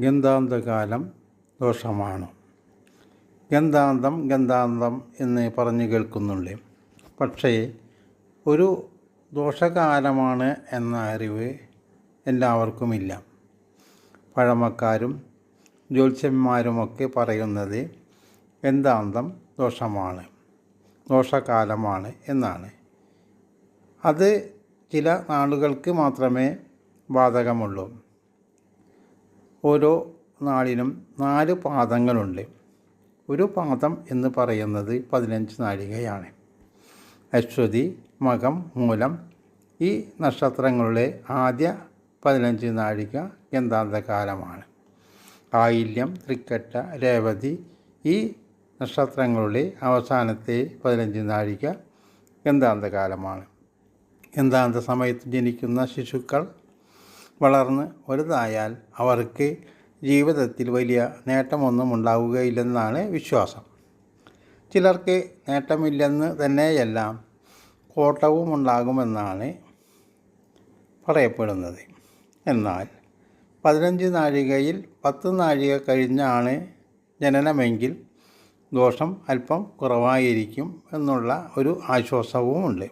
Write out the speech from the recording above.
ഗന്ധാന്തകാലം ദോഷമാണ്. ഗന്ധാന്തം എന്ന് പറഞ്ഞു കേൾക്കുന്നുണ്ട്. പക്ഷേ ഒരു ദോഷകാലമാണ് എന്ന അറിവ് എല്ലാവർക്കുമില്ല. പഴമക്കാരും ജ്യോത്സ്യന്മാരുമൊക്കെ പറയുന്നത് ഗന്ധാന്തം ദോഷകാലമാണ് എന്നാണ്. അത് ചില നാളുകൾക്ക് മാത്രമേ ബാധകമുള്ളൂ. ഓരോ നാളിനും 4 പാദങ്ങളുണ്ട്. ഒരു പാദം എന്ന് പറയുന്നത് 15 നാഴികയാണ്. അശ്വതി, മകം, മൂലം ഈ നക്ഷത്രങ്ങളുടെ ആദ്യ 15 നാഴിക ഗന്ധാന്തകാലമാണ്. ആയില്യം, തൃക്കട്ട, രേവതി ഈ നക്ഷത്രങ്ങളുടെ അവസാനത്തെ 15 നാഴിക ഗന്ധാന്തകാലമാണ്. ഗന്ധാന്ത സമയത്ത് ജനിക്കുന്ന ശിശുക്കൾ വളർന്ന് വലുതായാൽ അവർക്ക് ജീവിതത്തിൽ വലിയ നേട്ടമൊന്നും ഉണ്ടാവുകയില്ലെന്നാണ് വിശ്വാസം. ചിലർക്ക് നേട്ടമില്ലെന്ന് തന്നെയല്ല, കോട്ടവും ഉണ്ടാകുമെന്നാണ് പറയപ്പെടുന്നത്. എന്നാൽ 15 നാഴികയിൽ 10 നാഴിക കഴിഞ്ഞാണ് ജനനമെങ്കിൽ ദോഷം അല്പം കുറവായിരിക്കും എന്നുള്ള ഒരു ആശ്വാസവുമുണ്ട്.